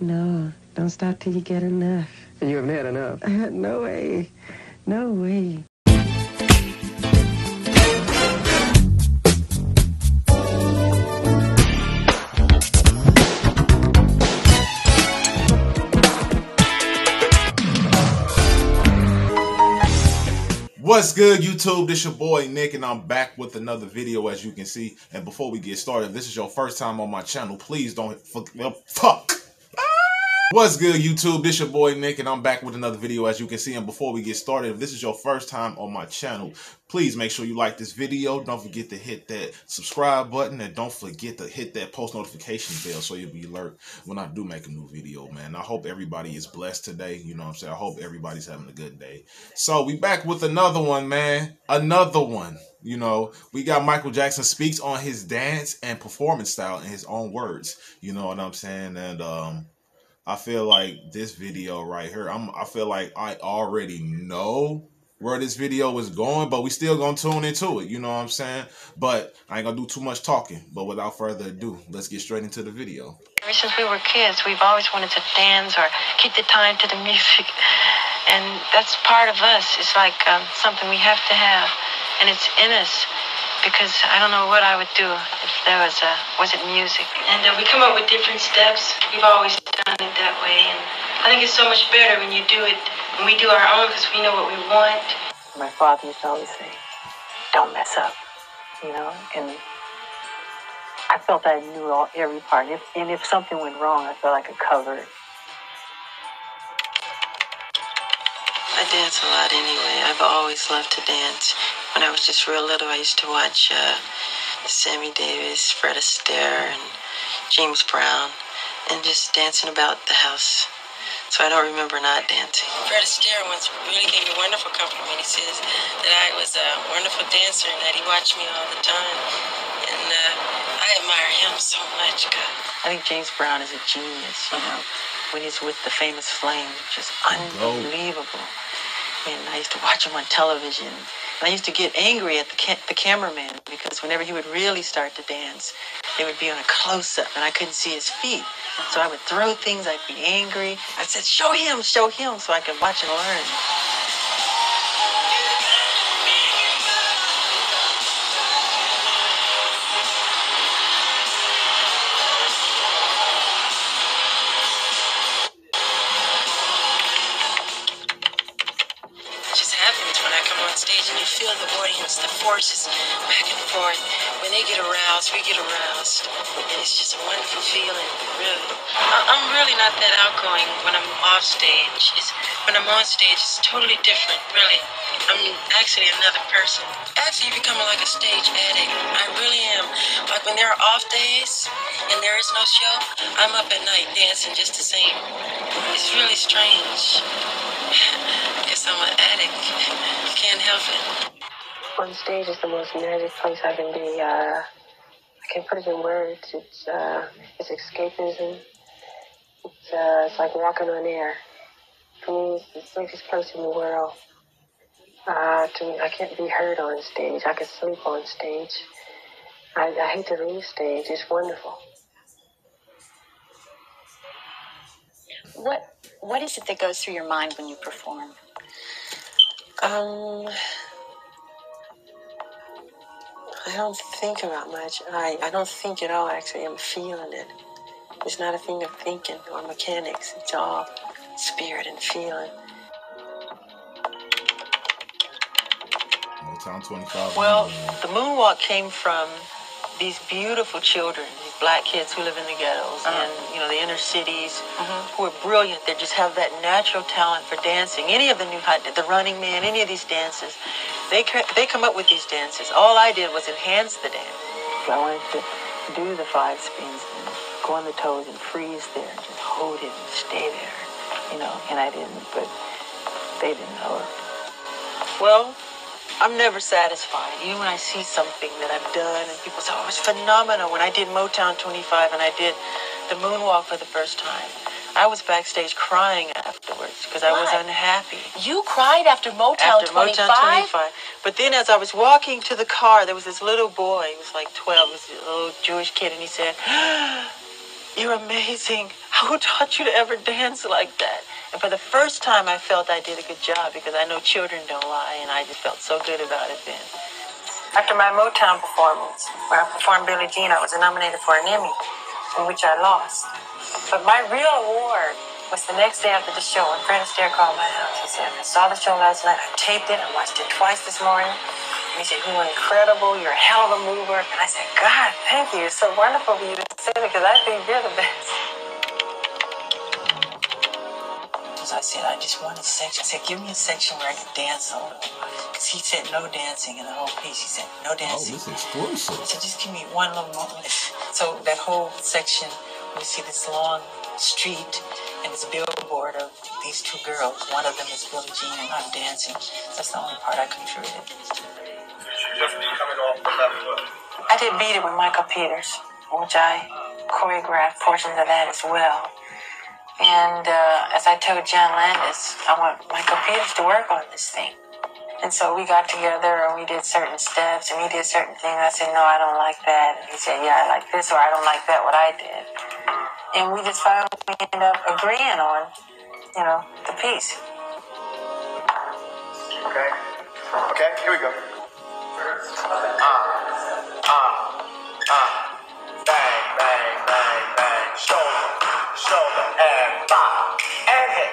No, don't stop till you get enough. You haven't had enough. No way. No way. What's good, YouTube? This your boy Nick, and I'm back with another video, as you can see. And before we get started, if this is your first time on my channel, please don't fuck. What's good, YouTube? This your boy Nick, and I'm back with another video, as you can see. And before we get started, if this is your first time on my channel, please make sure you like this video. Don't forget to hit that subscribe button, and don't forget to hit that post notification bell so you'll be alert when I do make a new video, man. I hope everybody is blessed today. You know what I'm saying? I hope everybody's having a good day. So we back with another one, man. Another one. You know, we got Michael Jackson speaks on his dance and performance style in his own words. You know what I'm saying? And I feel like this video right here, I feel like I already know where this video is going, but we still gonna tune into it, you know what I'm saying? But I ain't gonna do too much talking. But without further ado, let's get straight into the video. Ever since we were kids, we've always wanted to dance or keep the time to the music. And that's part of us. It's like something we have to have. And it's in us. Because I don't know what I would do if there wasn't music. And we come up with different steps. We've always done it that way. And I think it's so much better when you do it, when we do our own, because we know what we want. My father used to always say, don't mess up, you know? And I felt I knew every part. And if something went wrong, I felt I could cover it. I dance a lot anyway. I've always loved to dance. When I was just real little, I used to watch Sammy Davis, Fred Astaire, and James Brown, and just dancing about the house. So I don't remember not dancing. Fred Astaire once really gave me a wonderful compliment. He says that I was a wonderful dancer and that he watched me all the time. And I admire him so much. God. I think James Brown is a genius, you know. When he's with the famous Flame, just unbelievable. And I used to watch him on television. And I used to get angry at the cameraman because whenever he would really start to dance, they would be on a close-up and I couldn't see his feet. So I would throw things, I'd be angry. I said, show him, so I could watch and learn. When I come on stage and you feel the audience, the forces back and forth. When they get aroused, we get aroused. And it's just a wonderful feeling, really. I'm really not that outgoing when I'm off stage. When I'm on stage, it's totally different, really. I'm actually another person. Actually, you're becoming like a stage addict. I really am. Like when there are off days and there is no show, I'm up at night dancing just the same. It's really strange. Guess I'm an addict. Can't help it. On stage is the most magic place I can be. I can't put it in words. It's escapism. It's like walking on air. For me, it's the safest place in the world. To me, I can't be heard on stage. I can sleep on stage. I hate to leave stage. It's wonderful. What is it that goes through your mind when you perform? I don't think about much. I don't think at all, actually. I'm feeling it. It's not a thing of thinking or mechanics. It's all spirit and feeling. Motown 25. Well, the moonwalk came from these beautiful children, these black kids who live in the ghettos and, you know, the inner cities who are brilliant. They just have that natural talent for dancing. Any of the the Running Man, any of these dances, they come up with these dances. All I did was enhance the dance. I wanted to do the 5 spins and go on the toes and freeze there and just hold it and stay there, you know, and I didn't, but they didn't know it. Well, I'm never satisfied. Even when I see something that I've done and people say, oh, it was phenomenal. When I did Motown 25 and I did the moonwalk for the first time, I was backstage crying afterwards because I was unhappy. You cried after Motown 25? Motown 25. But then as I was walking to the car, there was this little boy. He was like 12. He was a little Jewish kid. And he said, you're amazing. Who taught you to ever dance like that? And for the first time, I felt I did a good job because I know children don't lie, and I just felt so good about it then. After my Motown performance, where I performed Billie Jean, I was nominated for an Emmy, in which I lost. But my real award was the next day after the show, when Fred Astaire called my house. He said, I saw the show last night, I taped it, I watched it twice this morning. And he said, you were incredible, you're a hell of a mover. And I said, God, thank you, it's so wonderful for you to say that, because I think you're the best. I said, I just want a section. I said, give me a section where I can dance on it. Because he said no dancing in the whole piece. He said, no dancing. Oh, this is exclusive. I said, just give me one little moment. So that whole section, we see this long street and this billboard of these two girls. One of them is Billie Jean and I'm dancing. That's the only part I contributed. I did Beat It with Michael Peters, which I choreographed portions of that as well. And as I told John Landis, I want Michael Peters to work on this thing. And so we got together and we did certain steps and he did certain things. I said, no, I don't like that. And he said, yeah, I like this, or I don't like that, what I did. And we just finally ended up agreeing on, you know, the piece. Okay, here we go. Bang, bang, bang, bang. Shoulder, and bop, and hit,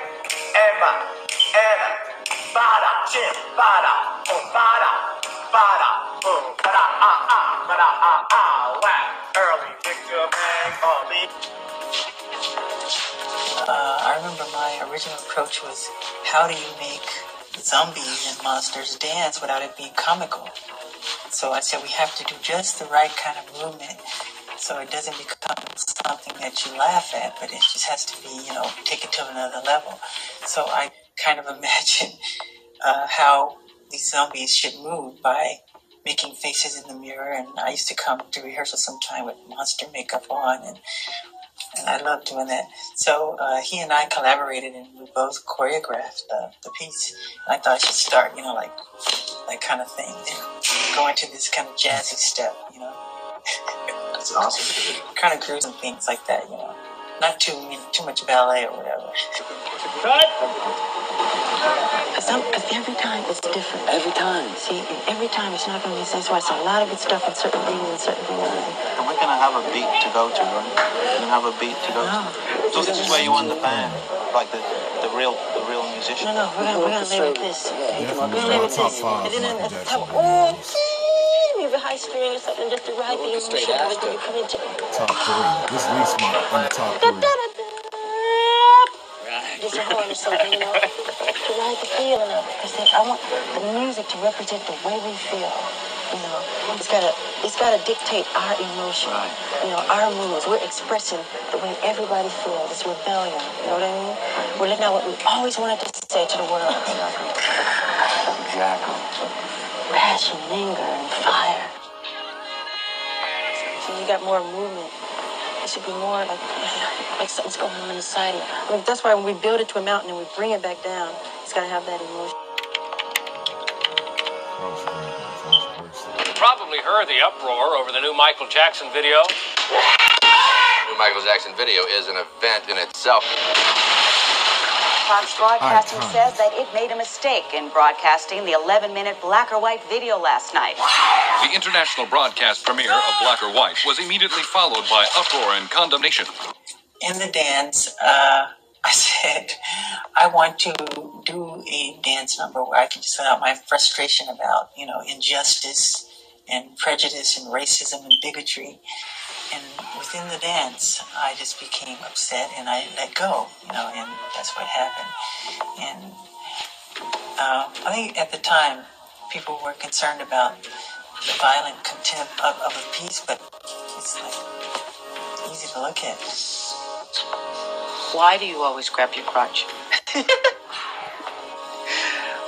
and bop, and bada, chin, bada, boom, bada, boom, bada, whack. Early picture bang on me. I remember my original approach was, how do you make zombies and monsters dance without it being comical? So I said, we have to do just the right kind of movement so it doesn't become something that you laugh at, but it just has to be, you know, take it to another level. So I kind of imagine how these zombies should move by making faces in the mirror. And I used to come to rehearsal sometime with monster makeup on, and I love doing that. So he and I collaborated, and we both choreographed the piece. And I thought I should start, you know, like that kind of thing, go into this kind of jazzy step, you know. That's awesome. Kind of grooves and things like that, you know. Not too much ballet or whatever. Because every time it's different. Every time. See, and every time it's not going to be the same. So it's a lot of good stuff and certain things and certain things. And we're going to have a beat to go to, right? We're going to have a beat to go to. So this is where you want the band, like the real musician. No, we're gonna lay with this. Definitely We're gonna lay with top this. five And then at the Michael top, Jackson. maybe a high string or something, just to ride the emotion of it. Then you come into Top three. This at least in the top three. just a horn or something, you know, to ride the feeling of it. Because I want the music to represent the way we feel. You know, it's gotta dictate our emotion. Right. You know, our moods. We're expressing the way everybody feels. It's rebellion. You know what I mean? We're letting out what we always wanted to say to the world. Exactly. Passion, anger, and fire. So you got more movement. It should be more like something's going on inside of you. I mean, that's why when we build it to a mountain and we bring it back down, it's got to have that emotion. You probably heard the uproar over the new Michael Jackson video. The new Michael Jackson video is an event in itself. Fox Broadcasting says that it made a mistake in broadcasting the 11-minute black or white video last night. The international broadcast premiere of Black or White was immediately followed by uproar and condemnation. In the dance, I said, I want to do a dance number where I can just let out my frustration about, you know, injustice and prejudice and racism and bigotry. And within the dance, I just became upset and I let go, you know, and that's what happened. And I think at the time, people were concerned about the violent contempt of a piece, but it's like easy to look at. Why do you always grab your crotch?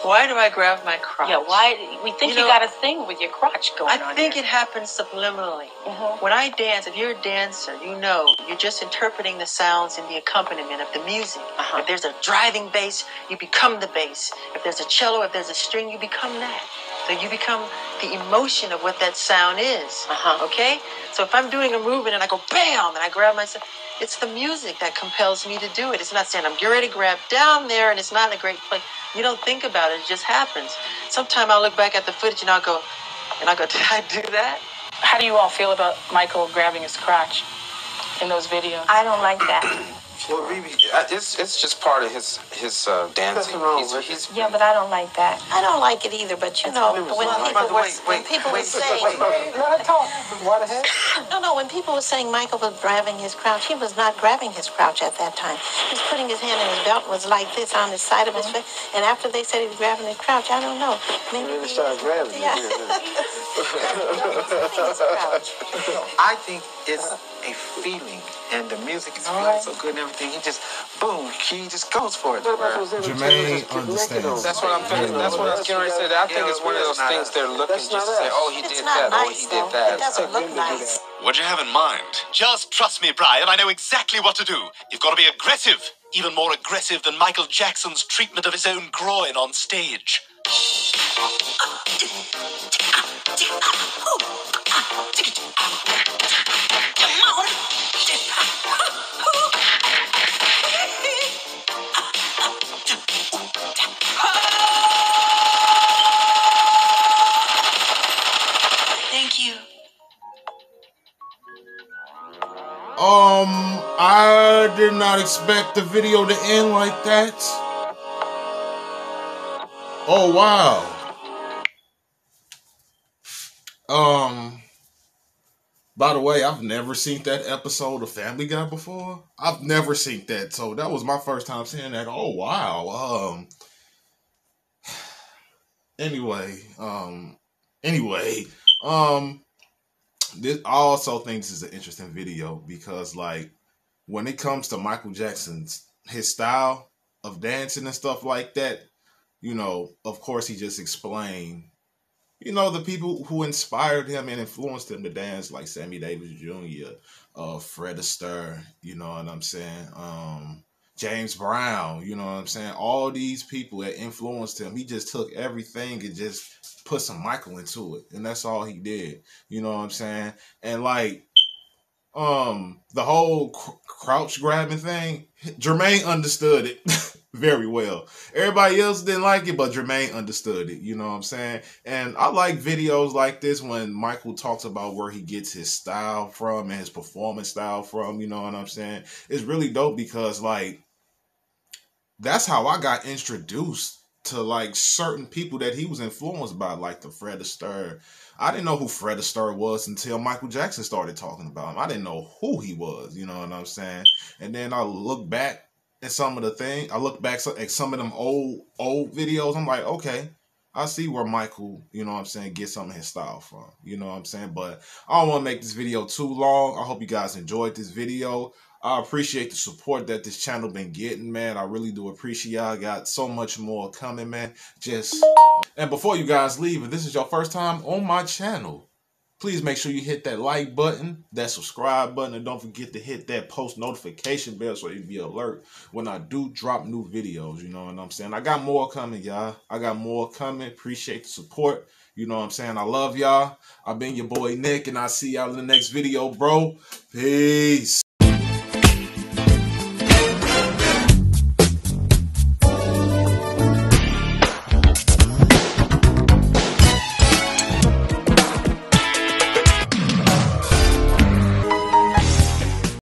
Why do I grab my crotch? Yeah, why? We think you got a thing with your crotch going on. I think it happens subliminally. Mm-hmm. When I dance, if you're a dancer, you know, you're just interpreting the sounds and the accompaniment of the music. Uh-huh. If there's a driving bass, you become the bass. If there's a cello, if there's a string, you become that. So you become the emotion of what that sound is. Okay? So if I'm doing a movement and I go bam and I grab myself, it's the music that compels me to do it. It's not saying I'm getting ready to grab down there and it's not in a great place. You don't think about it, it just happens. Sometime I'll look back at the footage and I'll go, did I do that? How do you all feel about Michael grabbing his crotch in those videos? I don't like that. Well, Riri, it's just part of his dancing. Yeah, but I don't like that. I don't like it either, but you know, when people were saying... What the heck? No, when people were saying Michael was grabbing his crouch, he was not grabbing his crouch at that time. He was putting his hand in his belt, was like this on the side of his face, and after they said he was grabbing his crouch, I don't know. Maybe he started grabbing it. Yeah. I think it's a feeling, and the music is feeling so good and everything. He just, boom, he just goes for it. Jermaine understands. That's what I'm feeling. That's what I was getting ready to say. I think it's one of those things they're looking just to say, oh, he did that, oh, he did that. It doesn't look nice. What do you have in mind? Just trust me, Brian. I know exactly what to do. You've got to be aggressive. Even more aggressive than Michael Jackson's treatment of his own groin on stage. Thank you. I did not expect the video to end like that. Oh, wow. By the way, I've never seen that episode of Family Guy before. I've never seen that, so that was my first time seeing that. Oh, wow. Anyway, I also think this is an interesting video because, like, when it comes to Michael Jackson's, his style of dancing and stuff like that, you know, of course he just explained, you know, the people who inspired him and influenced him to dance, like Sammy Davis Jr., Fred Astaire, you know what I'm saying, James Brown, you know what I'm saying, all these people that influenced him, he just took everything and just put some Michael into it, and that's all he did, you know what I'm saying, and like, the whole crouch grabbing thing, Jermaine understood it very well. Everybody else didn't like it, but Jermaine understood it, you know what I'm saying? And I like videos like this when Michael talks about where he gets his style from and his performance style from, you know what I'm saying? It's really dope because, like, that's how I got introduced to, like, certain people that he was influenced by, like the Fred Astaire. I didn't know who Fred Astaire was until Michael Jackson started talking about him. I didn't know who he was, you know what I'm saying? And then I look back at some of the things. I look back at some of them old videos. I'm like, okay, I see where Michael, you know what I'm saying, gets some of his style from. You know what I'm saying? But I don't want to make this video too long. I hope you guys enjoyed this video. I appreciate the support that this channel been getting, man. I really do appreciate y'all. Got so much more coming, man. And before you guys leave, if this is your first time on my channel, please make sure you hit that like button, that subscribe button, and don't forget to hit that post notification bell so you'll be alert when I do drop new videos, you know what I'm saying? I got more coming, y'all. I got more coming. Appreciate the support. You know what I'm saying? I love y'all. I've been your boy Nick, and I'll see y'all in the next video, bro. Peace.